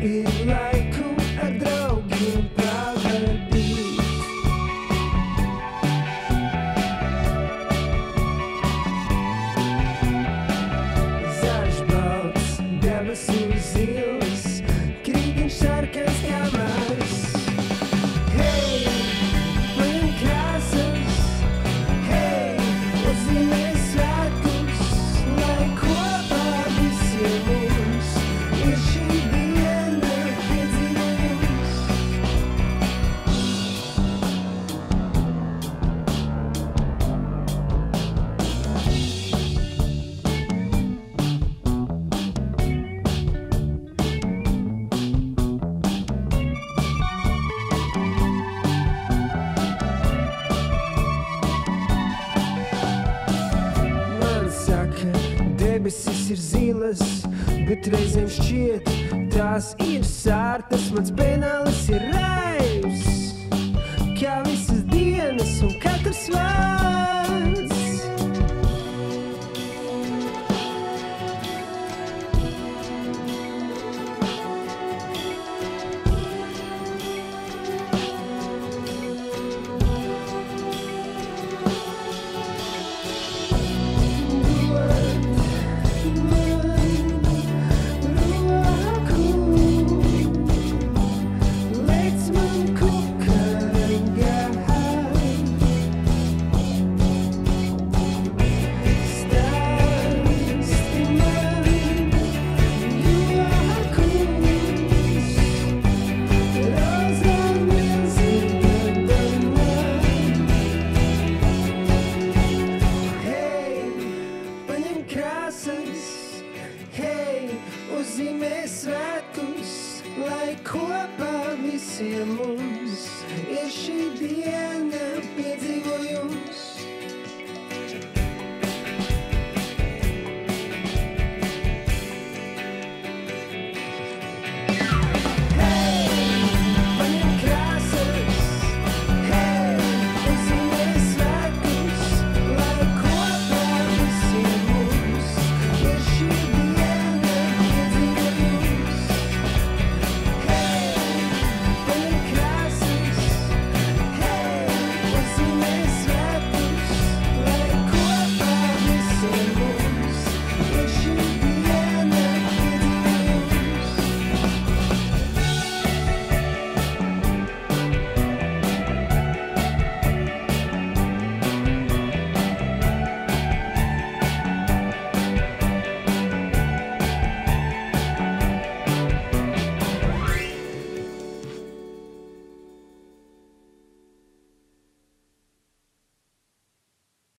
ir laiku ar draugiem pavadīt. Zaļš balts, debesu zils, krītiņš sarkans kā Mars. Hei, paņem krāsas, hei, uzzīmē svētkus, lai kopā visiem mums ir šī diena piedzīvojums. Man saka, debesis ir zilas, bet reizēm šķiet, tās ir sārtas. Mans penālis ir raivs, kā visas dienas un katrs vārds. Hei, uzzīmē svētkus, lai kopā visiem mums ir šī diena piedzīvojums.